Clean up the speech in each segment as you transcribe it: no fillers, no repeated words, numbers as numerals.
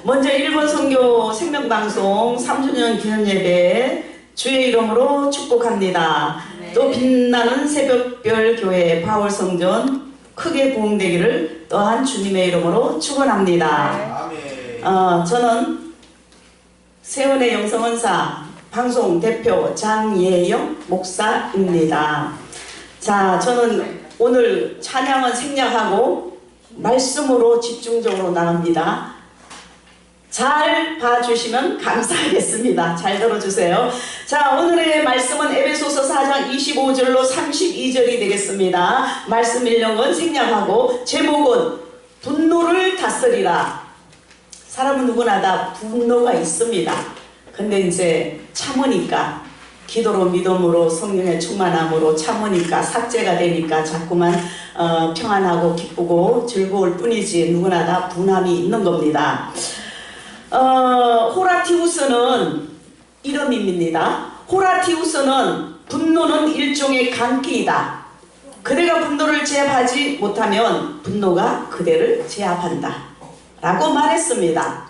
먼저 일본 선교 생명방송 3주년 기념예배 주의 이름으로 축복합니다. 네. 또 빛나는 새벽별 교회 바울성전 크게 부흥되기를 또한 주님의 이름으로 축원합니다. 네. 저는 세원의 영성원사 방송 대표 장예영 목사입니다. 자, 저는 오늘 찬양은 생략하고 말씀으로 집중적으로 나갑니다. 잘 봐주시면 감사하겠습니다. 잘 들어주세요. 자, 오늘의 말씀은 에베소서 4장 25절로 32절이 되겠습니다. 말씀 일령은 생략하고 제목은 분노를 다스리라. 사람은 누구나 다 분노가 있습니다. 근데 이제 참으니까 기도로 믿음으로 성령의 충만함으로 참으니까 삭제가 되니까 자꾸만 평안하고 기쁘고 즐거울 뿐이지 누구나 다 분함이 있는 겁니다. 호라티우스는 이름입니다. 호라티우스는 분노는 일종의 강기이다. 그대가 분노를 제압하지 못하면 분노가 그대를 제압한다 라고 말했습니다.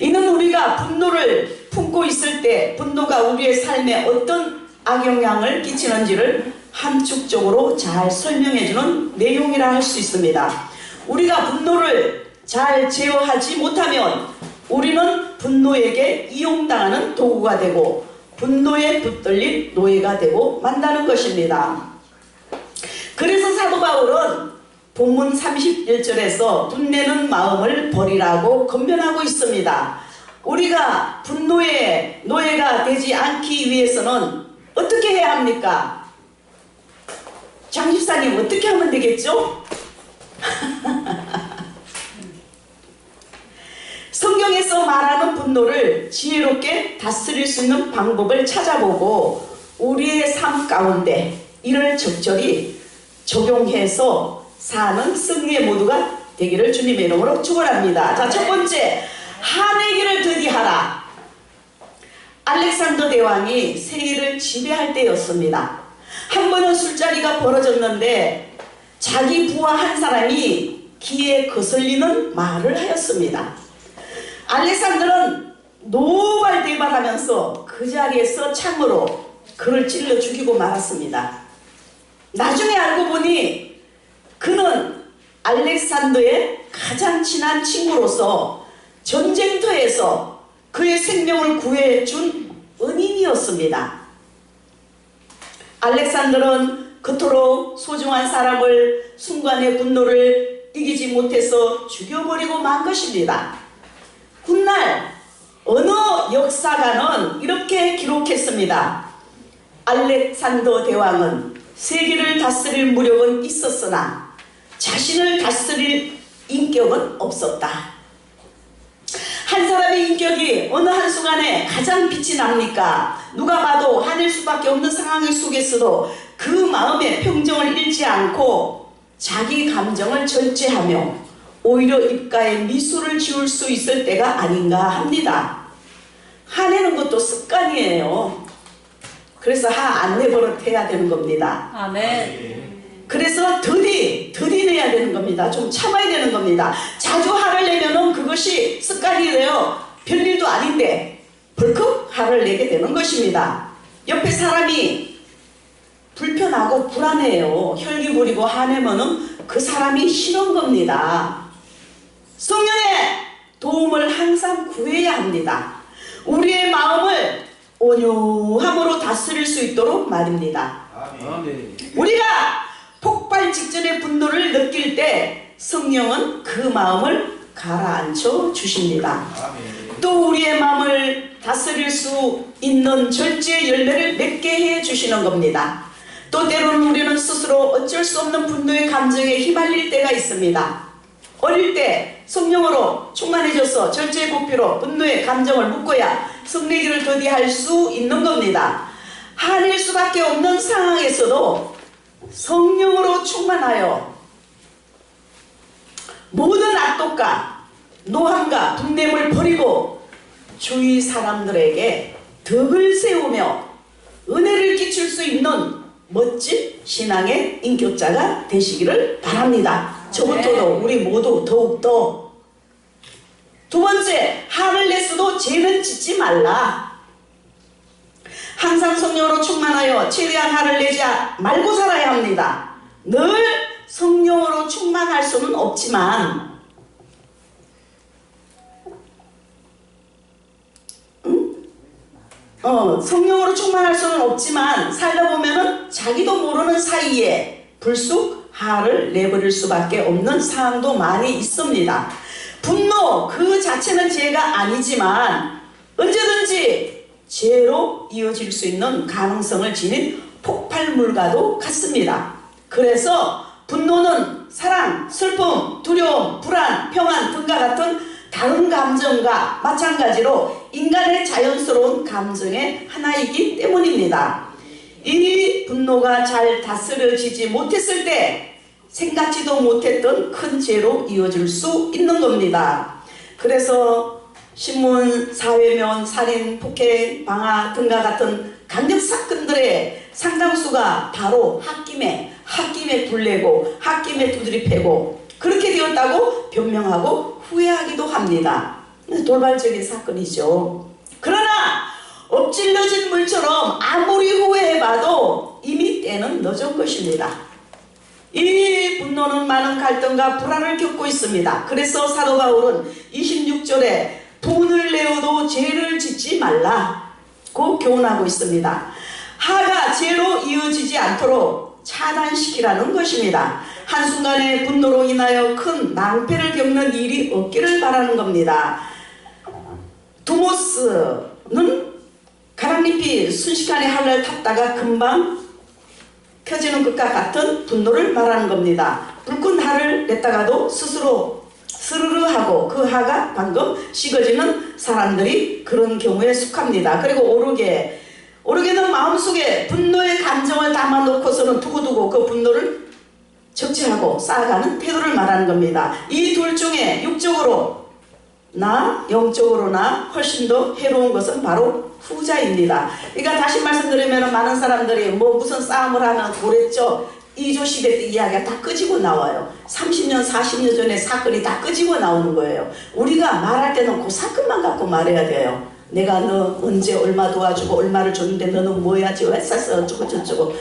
이는 우리가 분노를 품고 있을 때 분노가 우리의 삶에 어떤 악영향을 끼치는지를 함축적으로 잘 설명해주는 내용이라 할 수 있습니다. 우리가 분노를 잘 제어하지 못하면 우리는 분노에게 이용당하는 도구가 되고 분노에 붙들린 노예가 되고 만다는 것입니다. 그래서 사도 바울은 본문 31절에서 분내는 마음을 버리라고 권면하고 있습니다. 우리가 분노의 노예가 되지 않기 위해서는 어떻게 해야 합니까? 장 집사님 어떻게 하면 되겠죠? 성경에서 말하는 분노를 지혜롭게 다스릴 수 있는 방법을 찾아보고 우리의 삶 가운데 이를 적절히 적용해서 사는 승리의 모두가 되기를 주님의 이름으로 축원합니다. 자, 첫 번째, 한해기를 드디하라. 알렉산더 대왕이 세계를 지배할 때였습니다. 한 번은 술자리가 벌어졌는데 자기 부하 한 사람이 귀에 거슬리는 말을 하였습니다. 알렉산더는 노발대발하면서 그 자리에서 창으로 그를 찔러 죽이고 말았습니다. 나중에 알고 보니 그는 알렉산더의 가장 친한 친구로서 전쟁터에서 그의 생명을 구해준 은인이었습니다. 알렉산더는 그토록 소중한 사람을 순간의 분노를 이기지 못해서 죽여버리고 만 것입니다. 훗날 어느 역사가는 이렇게 기록했습니다. 알렉산더 대왕은 세계를 다스릴 무력은 있었으나 자신을 다스릴 인격은 없었다. 한 사람의 인격이 어느 한순간에 가장 빛이 납니까? 누가 봐도 화낼 수밖에 없는 상황 속에서도 그 마음의 평정을 잃지 않고 자기 감정을 절제하며 오히려 입가에 미소를 지을 수 있을 때가 아닌가 합니다. 화내는 것도 습관이에요. 그래서 화 안 내버릇 해야 되는 겁니다. 아멘. 그래서 더디 내야 되는 겁니다. 좀 참아야 되는 겁니다. 자주 화를 내면은 그것이 습관이 돼요. 별일도 아닌데 벌컥 화를 내게 되는 것입니다. 옆에 사람이 불편하고 불안해요. 혈기 부리고 화내면은 그 사람이 싫은 겁니다. 성령의 도움을 항상 구해야 합니다. 우리의 마음을 온유함으로 다스릴 수 있도록 말입니다. 아멘. 우리가 폭발 직전의 분노를 느낄 때 성령은 그 마음을 가라앉혀 주십니다. 아멘. 또 우리의 마음을 다스릴 수 있는 절제의 열매를 맺게 해 주시는 겁니다. 또 때로는 우리는 스스로 어쩔 수 없는 분노의 감정에 휘말릴 때가 있습니다. 어릴 때 성령으로 충만해져서 절제의 고피로 분노의 감정을 묶어야 성내기를 더디할 수 있는 겁니다. 화낼 수밖에 없는 상황에서도 성령으로 충만하여 모든 악독과 노함과 분냄을 버리고 주위 사람들에게 덕을 세우며 은혜를 끼칠 수 있는 멋진 신앙의 인격자가 되시기를 바랍니다. 저부터도 우리 모두 더욱더 두 번째, 화를 냈어도 죄는 짓지 말라. 항상 성령으로 충만하여 최대한 화를 내지 말고 살아야 합니다. 늘 성령으로 충만할 수는 없지만 성령으로 충만할 수는 없지만 살다 보면은 자기도 모르는 사이에 불쑥 화를 내버릴 수밖에 없는 상황도 많이 있습니다. 분노 그 자체는 죄가 아니지만 언제든지 죄로 이어질 수 있는 가능성을 지닌 폭발물과도 같습니다. 그래서 분노는 사랑, 슬픔, 두려움, 불안, 평안 등과 같은 다른 감정과 마찬가지로 인간의 자연스러운 감정의 하나이기 때문입니다. 이 분노가 잘 다스려지지 못했을 때 생각지도 못했던 큰 죄로 이어질 수 있는 겁니다. 그래서 신문, 사회면, 살인, 폭행, 방화 등과 같은 강력 사건들의 상당수가 바로 홧김에 불내고 홧김에 두드리 패고 그렇게 되었다고 변명하고 후회하기도 합니다. 돌발적인 사건이죠. 그러나 엎질러진 물처럼 아무리 후회해봐도 이미 때는 늦은 것입니다. 이 분노는 많은 갈등과 불안을 겪고 있습니다. 그래서 사도 바울은 26절에 분을 내어도 죄를 짓지 말라고 교훈하고 있습니다. 화가 죄로 이어지지 않도록 차단시키라는 것입니다. 한순간의 분노로 인하여 큰 낭패를 겪는 일이 없기를 바라는 겁니다. 두모스는 가랑잎이 순식간에 하늘을 탔다가 금방 펴지는 것과 같은 분노를 말하는 겁니다. 불끈 화를 냈다가도 스스로 스르르 하고 그 화가 방금 식어지는 사람들이 그런 경우에 속합니다. 그리고 오르게는 마음속에 분노의 감정을 담아놓고서는 두고두고 그 분노를 적재하고 쌓아가는 태도를 말하는 겁니다. 이 둘 중에 육적으로나 영적으로나 훨씬 더 해로운 것은 바로 후자입니다. 그러니까 다시 말씀드리면 많은 사람들이 무슨 싸움을 하면 그랬죠. 이조 시대 때 이야기가 다 끄지고 나와요. 30년 40년 전에 사건이 다 끄지고 나오는 거예요. 우리가 말할 때는 그 사건만 갖고 말해야 돼요. 내가 너 언제 얼마 도와주고 얼마를 줬는데 너는 뭐 해야지 왜 쌌어 어쩌고 저쩌고.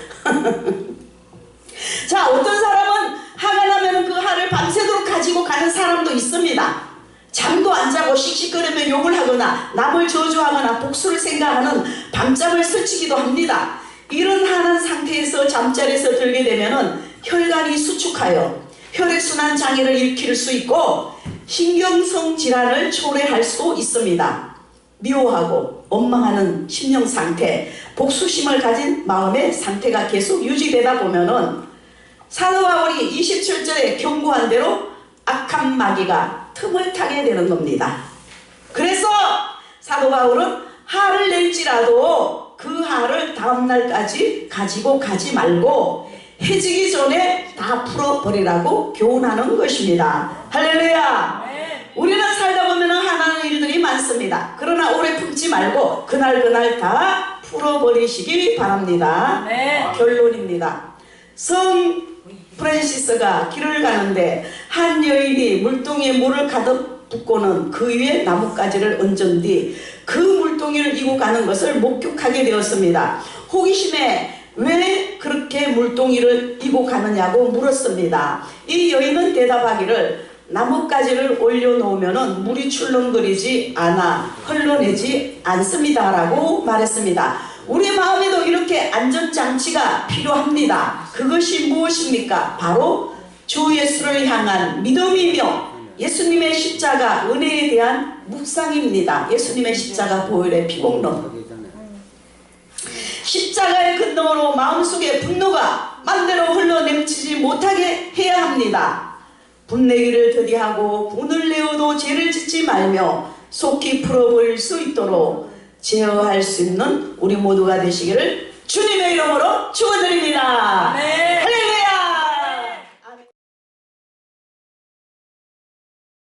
자, 어떤 사람은 화가 나면 그 화를 밤새도록 가지고 가는 사람도 있습니다. 잠도 안 자고 씩씩거리며 욕을 하거나 남을 저주하거나 복수를 생각하는 밤잠을 설치기도 합니다. 이런 화난 상태에서 잠자리에서 들게 되면 혈관이 수축하여 혈액순환 장애를 일으킬 수 있고 신경성 질환을 초래할 수 있습니다. 미워하고 원망하는 심령 상태, 복수심을 가진 마음의 상태가 계속 유지되다 보면은 사도 바울이 27절에 경고한 대로 악한 마귀가 틈을 타게 되는 겁니다. 그래서 사도 바울은 화를 낼지라도 그 화를 다음날까지 가지고 가지 말고 해지기 전에 다 풀어버리라고 교훈하는 것입니다. 할렐루야. 우리는 살다 보면 화나는 일들이 많습니다. 그러나 오래 품지 말고 그날 다 풀어버리시기 바랍니다. 결론입니다. 성 프란시스가 길을 가는데 한 여인이 물동이에 물을 가득 붓고는 그 위에 나뭇가지를 얹은 뒤 그 물동이를 이고 가는 것을 목격하게 되었습니다. 호기심에 왜 그렇게 물동이를 이고 가느냐고 물었습니다. 이 여인은 대답하기를 나뭇가지를 올려놓으면 물이 출렁거리지 않아 흘러내지 않습니다 라고 말했습니다. 우리 마음에도 이렇게 안전장치가 필요합니다. 그것이 무엇입니까? 바로 주 예수를 향한 믿음이며 예수님의 십자가 은혜에 대한 묵상입니다. 예수님의 십자가 보혈의 피공론. 십자가의 큰 너머로 마음속에 분노가 맘대로 흘러넘치지 못하게 해야 합니다. 분내기를 더디하고 분을 내어도 죄를 짓지 말며 속히 풀어버릴 수 있도록 제어할 수 있는 우리 모두가 되시기를 주님의 이름으로 축원드립니다. 할렐루야.